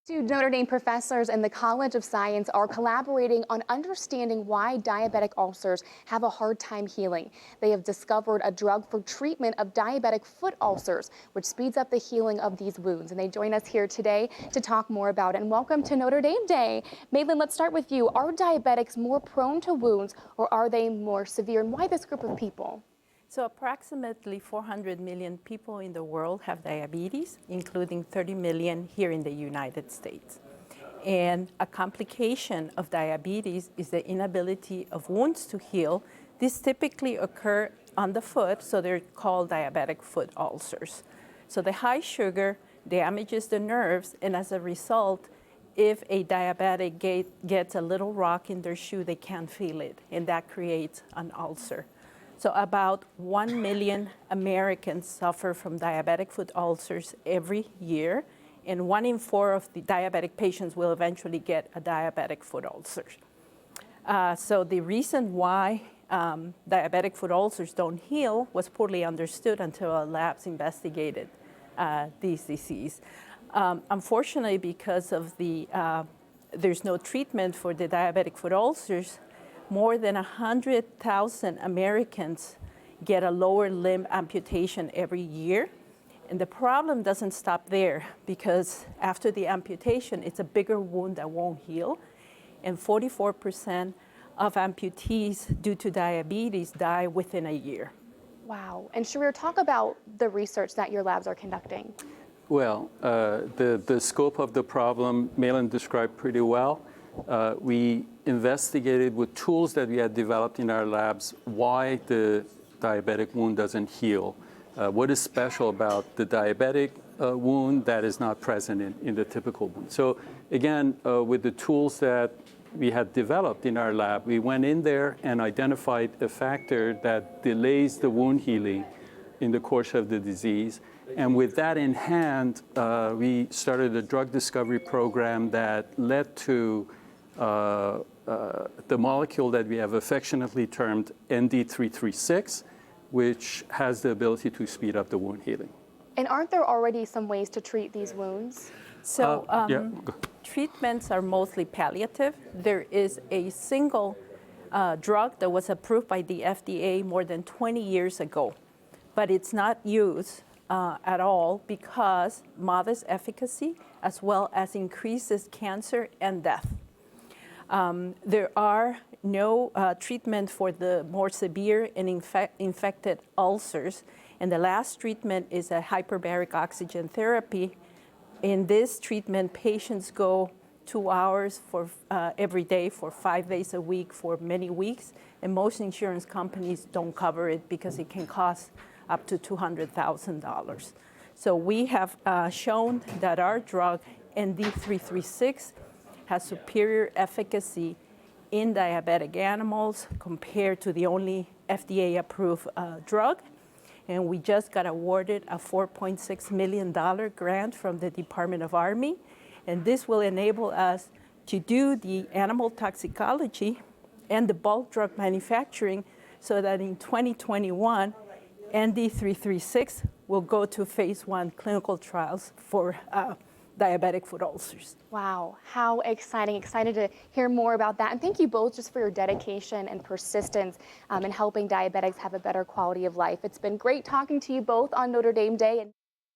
Two Notre Dame professors in the College of Science are collaborating on understanding why diabetic ulcers have a hard time healing. They have discovered a drug for treatment of diabetic foot ulcers, which speeds up the healing of these wounds. And they join us here today to talk more about it. And welcome to Notre Dame Day. Mayland, let's start with you. Are diabetics more prone to wounds, or are they more severe? And why this group of people? So approximately 400 million people in the world have diabetes, including 30 million here in the United States. And a complication of diabetes is the inability of wounds to heal. These typically occur on the foot, so they're called diabetic foot ulcers. So the high sugar damages the nerves, and as a result, if a diabetic gets a little rock in their shoe, they can't feel it, and that creates an ulcer. So about 1 million Americans suffer from diabetic foot ulcers every year, and 1 in 4 of the diabetic patients will eventually get a diabetic foot ulcer. So the reason why diabetic foot ulcers don't heal was poorly understood until our labs investigated this disease. Unfortunately, because of there's no treatment for the diabetic foot ulcers, more than 100,000 Americans get a lower limb amputation every year. And the problem doesn't stop there, because after the amputation, it's a bigger wound that won't heal. And 44% of amputees due to diabetes die within a year. Wow. And Shahriar, talk about the research that your labs are conducting. Well, the scope of the problem, Mayland described pretty well. We investigated with tools that we had developed in our labs why the diabetic wound doesn't heal. What is special about the diabetic wound that is not present in the typical wound? So again, with the tools that we had developed in our lab, we went in there and identified a factor that delays the wound healing in the course of the disease. And with that in hand, we started a drug discovery program that led to the molecule that we have affectionately termed ND336, which has the ability to speed up the wound healing. And aren't there already some ways to treat these wounds? So treatments are mostly palliative. There is a single drug that was approved by the FDA more than 20 years ago, but it's not used at all because modest efficacy, as well as increases cancer and death. There are no treatment for the more severe and infected ulcers, and the last treatment is a hyperbaric oxygen therapy. In this treatment, patients go 2 hours every day for 5 days a week for many weeks, and most insurance companies don't cover it because it can cost up to $200,000. So we have shown that our drug, ND336, has superior efficacy in diabetic animals compared to the only FDA-approved drug. And we just got awarded a $4.6 million grant from the Department of Army. And this will enable us to do the animal toxicology and the bulk drug manufacturing so that in 2021, ND336 will go to phase 1 clinical trials for diabetic foot ulcers. Wow, how exciting. Excited to hear more about that. And thank you both just for your dedication and persistence in helping diabetics have a better quality of life. It's been great talking to you both on Notre Dame Day.